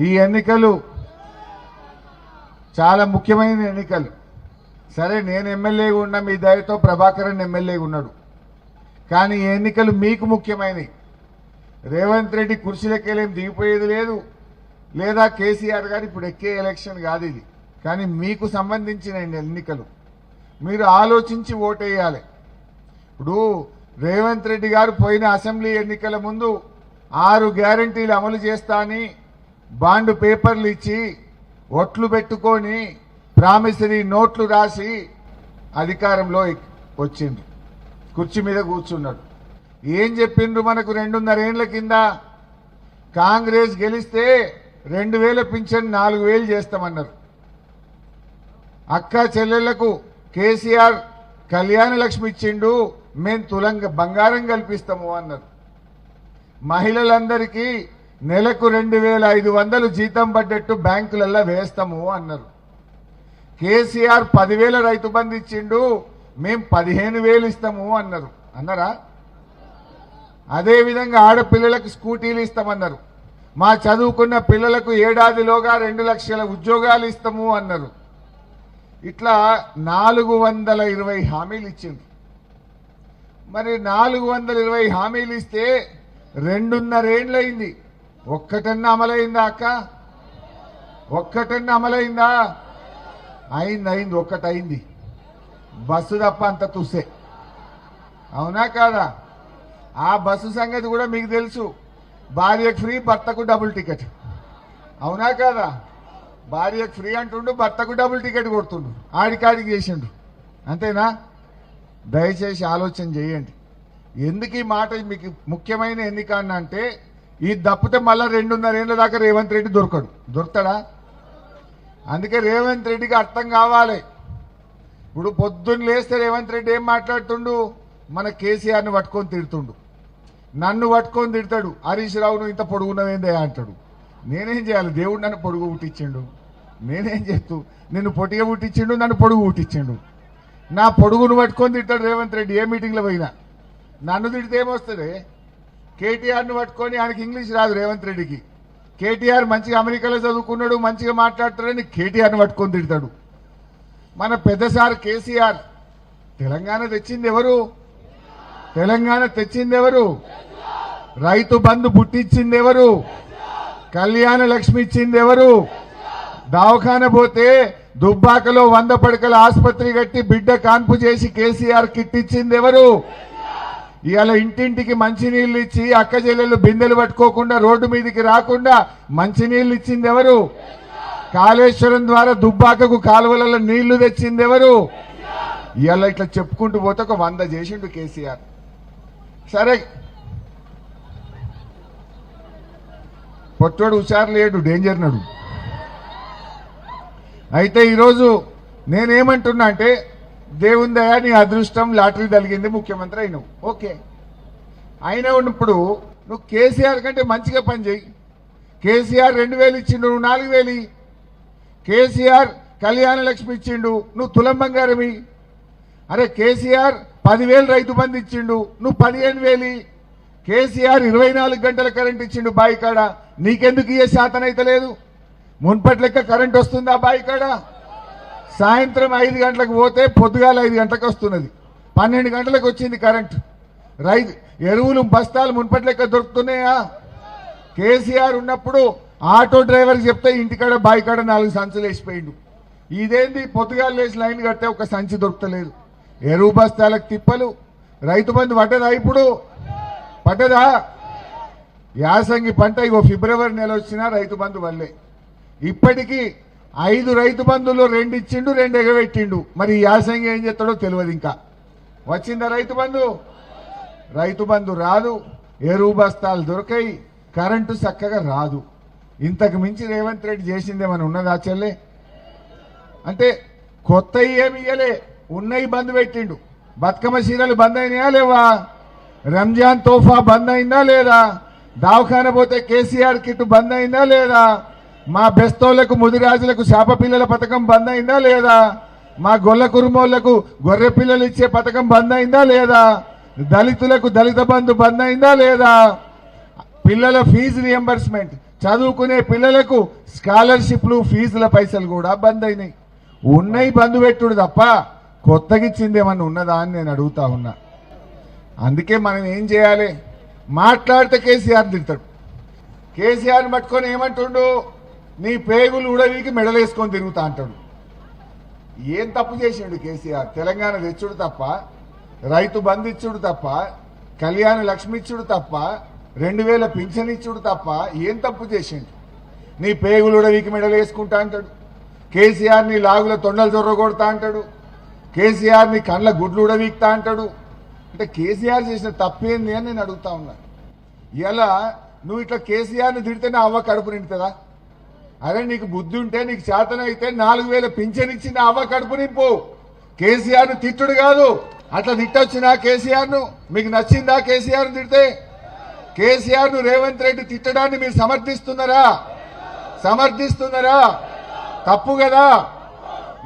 ఈ ఎన్నికలు చాలా ముఖ్యమైన ఎన్నికలు. సరే, నేను ఎమ్మెల్యేగా ఉన్నా, మీ దయతో ప్రభాకరన్ ఎమ్మెల్యేగా ఉన్నాడు. కానీ ఈ ఎన్నికలు మీకు ముఖ్యమైనవి. రేవంత్ రెడ్డి కుర్చీలకెళ్ళేం దిగిపోయేది లేదు, లేదా కేసీఆర్ గారు ఇప్పుడు ఎక్కే ఎలక్షన్ కాదు ఇది. కానీ మీకు సంబంధించిన ఎన్నికలు. మీరు ఆలోచించి ఓటేయాలి. ఇప్పుడు రేవంత్ రెడ్డి గారు పోయిన అసెంబ్లీ ఎన్నికల ముందు 6 గ్యారంటీలు అమలు చేస్తా అని బాండ్ పేపర్లు ఇచ్చి ఒట్లు పెట్టుకొని ప్రామిసరీ నోట్లు రాసి అధికారంలో వచ్చిండు, కుర్చీ మీద కూర్చున్నాడు. ఏం చెప్పిండ్రు మనకు 2.5 ఏళ్ల కింద? కాంగ్రెస్ గెలిస్తే 2000 పింఛన్ 4000 చేస్తామన్నారు. అక్క చెల్లెళ్లకు కేసీఆర్ కళ్యాణ లక్ష్మి ఇచ్చిండు, మేము తులంగా బంగారం కల్పిస్తాము అన్నారు. మహిళలందరికీ నెలకు 2500 జీతం పడ్డట్టు బ్యాంకులలో వేస్తాము అన్నారు. కేసీఆర్ 10,000 రైతు బంధు ఇచ్చిండు, మేము 15,000 ఇస్తాము అన్నారు. అన్నారా? అదేవిధంగా ఆడపిల్లలకు స్కూటీలు ఇస్తామన్నారు. మా చదువుకున్న పిల్లలకు ఏడాదిలోగా 2 లక్షల ఉద్యోగాలు ఇస్తాము అన్నారు. ఇట్లా 420 హామీలు ఇచ్చింది. మరి 420 హామీలు ఇస్తే 2.5 ఏళ్ళయింది. ఒక్కటన్నా అమలైందా అక్క? ఒక్కటన్నా అమలైందా? అయింది, ఒక్కటైంది. బస్సు తప్ప అంత తుస్సే. అవునా కాదా? ఆ బస్సు సంగతి కూడా మీకు తెలుసు. భార్యకు ఫ్రీ, భర్తకు డబుల్ టికెట్. అవునా కాదా? భార్యకు ఫ్రీ అంటుండు, భర్తకు డబుల్ టికెట్ కొడుతుండు, ఆడికాడికి చేసిండు. అంతేనా? దయచేసి ఆలోచన చేయండి. ఎందుకు ఈ మాట మీకు ముఖ్యమైన ఎన్నిక అంటే, ఈ తప్పితే మళ్ళా 2.5 ఏళ్ల దాకా రేవంత్ రెడ్డి దొరుకుతాడా? అందుకే రేవంత్ రెడ్డికి అర్థం కావాలి. ఇప్పుడు పొద్దున్న లేస్తే రేవంత్ రెడ్డి ఏం మాట్లాడుతుండు? మన కేసీఆర్ని పట్టుకొని తిడుతుండు, నన్ను పట్టుకొని తిడతాడు. హరీష్ రావును ఇంత పొడుగున్నవేందే అంటాడు. నేనేం చేయాలి? దేవుడు నన్ను పొడుగు పుట్టించిండు, నేనేం చేస్తూ? నిన్ను పొట్టిగా పుట్టించిండు, నన్ను పొడుగు పుట్టించిండు. నా పొడుగును పట్టుకొని తిడతాడు రేవంత్ రెడ్డి. ఏ మీటింగ్లో పోయినా నన్ను తిడితే ఏమొస్తుంది? కేటీఆర్ను పట్టుకొని, ఆయనకి ఇంగ్లీష్ రాదు రేవంత్ రెడ్డికి. కేటీఆర్ మంచిగా అమెరికాలో చదువుకున్నాడు, మంచిగా మాట్లాడుతాడని కేటీఆర్ను పట్టుకొని తిడతాడు. మన పెద్ద సార్ కేసీఆర్ తెలంగాణ తెచ్చింది ఎవరు? తెలంగాణ తెచ్చింది ఎవరు? రైతు బంధు పుట్టించింది ఎవరు? కళ్యాణ లక్ష్మి ఇచ్చింది ఎవరు? దవాఖాన పోతే దుబ్బాకలో 100 పడకల ఆసుపత్రి కట్టి బిడ్డ కాన్పు చేసి కేసీఆర్ కిట్ ఇచ్చింది ఎవరు? ఇవాళ ఇంటింటికి మంచినీళ్ళు ఇచ్చి అక్క చెల్లెళ్ళు బిందెలు పట్టుకోకుండా రోడ్డు మీదకి రాకుండా మంచినీళ్ళు ఇచ్చింది ఎవరు? కాళేశ్వరం ద్వారా దుబ్బాకకు కాలువలలో నీళ్లు తెచ్చింది ఎవరు? ఇవాళ ఇట్లా చెప్పుకుంటూ పోతే ఒక 100 చేసిండు కేసీఆర్. సరే, పొట్టోడు హుషారు లేడు, డేంజర్ నడు. అయితే ఈరోజు నేనేమంటున్నా అంటే, దేవుని దయా నీ అదృష్టం లాటరీ తగిలింది, ముఖ్యమంత్రి అయినావు. ఓకే, అయినా ఉన్నప్పుడు నువ్వు కేసీఆర్ కంటే మంచిగా పని చేయి. కేసీఆర్ 2,000 ఇచ్చిండు, నువ్వు 4,000. కేసీఆర్ కళ్యాణ లక్ష్మి ఇచ్చిండు, నువ్వు తులం బంగారమి. అరే, కేసీఆర్ 10,000 రైతు బంధు ఇచ్చిండు, నువ్వు 15,000. కేసీఆర్ 24 గంటల కరెంట్ ఇచ్చిండు బాయి కాడ, నీకెందుకు ఇయ్యే శాతం అయితే లేదు? మున్పటి లెక్క కరెంట్ వస్తుందా బాయి కాడ? సాయంత్రం 5 గంటలకు పోతే పొద్దుగాల 5 గంటలకు వస్తున్నది, 12 గంటలకు వచ్చింది కరెంట్. ఎరువులు బస్తాలు మున్పటి లెక్క దొరుకుతున్నాయా? కేసీఆర్ ఉన్నప్పుడు ఆటో డ్రైవర్కి చెప్తే ఇంటికాడ బాయి కాడ 4 సంచులు వేసిపోయిండు. ఇదేంది? పొద్దుగాల లేచి లైన్ కడితే ఒక సంచి దొరుకుతలేదు. ఎరువు బస్తాలకు తిప్పలు. రైతు బంధు పడ్డదా? ఇప్పుడు పడ్డదా? యాసంగి పంట ఇగో ఫిబ్రవరి నెల వచ్చినా రైతు బంధు వల్లే. ఇప్పటికీ 5 రైతు బంధులు 2 ఇచ్చిండు, 2 ఎగబెట్టిండు. మరి యాసంగి ఏం చేస్తాడో తెలియదు. ఇంకా వచ్చిందా రైతు బంధు? రైతు బంధు రాదు, ఎరువు బస్తాలు దొరకాయి, కరెంటు చక్కగా రాదు. ఇంతకు మించి రేవంత్ రెడ్డి చేసిందేమని ఉన్నదా చెల్లె? అంటే కొత్త ఏమి ఇయ్యలే, ఉన్నవి బంద్ పెట్టిండు. బతుకమ్మ చీరలు బంద్ అయినాయా లేవా? రంజాన్ తోఫా బంద్ అయిందా లేదా? దవాఖాన పోతే కేసీఆర్ కిట్ బంద్ అయిందా లేదా? మా బెస్తోళ్లకు ముదిరాజులకు శాప పిల్లల పథకం బంద్ అయిందా లేదా? మా గొల్ల కురుమోళ్లకు గొర్రె పిల్లలు ఇచ్చే పథకం బంద్ అయిందా లేదా? దళితులకు దళిత బంధు బంద్ అయిందా లేదా? పిల్లల ఫీజు రియంబర్స్మెంట్, చదువుకునే పిల్లలకు స్కాలర్షిప్లు ఫీజుల పైసలు కూడా బంద్ అయినాయి. ఉన్నాయి బంద్ పెట్టుడు తప్ప కొత్తగా ఇచ్చింది ఏమన్నా ఉన్నదా అని నేను అడుగుతా ఉన్నా. అందుకే మనం ఏం చేయాలి? మాట్లాడితే కేసీఆర్ తిడతాడు. కేసీఆర్ని పట్టుకొని ఏమంటుండు? నీ పేగులు ఉడవీకి మెడలేసుకొని తిరుగుతా అంటాడు. ఏం తప్పు చేసిండు కేసీఆర్? తెలంగాణ తెచ్చుడు తప్ప, రైతు బంధు ఇచ్చుడు తప్ప, కళ్యాణ లక్ష్మి ఇచ్చుడు తప్ప, 2000 పింఛన్ ఇచ్చుడు తప్ప ఏం తప్పు చేసిండు? నీ పేగులు ఉడవీకి మెడలేసుకుంటా అంటాడు. కేసీఆర్ ని లాగుల తొండలు జొర్రగొడతా అంటాడు. కేసీఆర్ ని కండ్ల గుడ్లు ఉడవీక్తా అంటాడు. అంటే కేసీఆర్ చేసిన తప్పేంది అని నేను అడుగుతా ఉన్నా. ఇలా నువ్వు ఇట్లా కేసీఆర్ని తిడితేనే అవ్వ కడుపు నిండుతుందా? అరే నీకు బుద్ధి ఉంటే, నీకు చేతన అయితే 4000 పింఛన్ ఇచ్చిన అవ్వ కడుపు నింపు. కేసీఆర్ను తిట్టుడు కాదు. అట్లా తిట్టొచ్చినా కేసీఆర్ను మీకు నచ్చిందా? కేసీఆర్ను తిడితే కేసీఆర్ను రేవంత్ రెడ్డి తిట్టడాన్ని మీరు సమర్థిస్తున్నారా? సమర్థిస్తున్నారా? తప్పు కదా.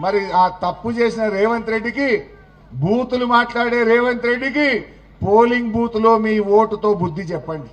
మరి ఆ తప్పు చేసిన రేవంత్ రెడ్డికి, బూతులు మాట్లాడే రేవంత్ రెడ్డికి పోలింగ్ బూత్ లో మీ ఓటుతో బుద్ధి చెప్పండి.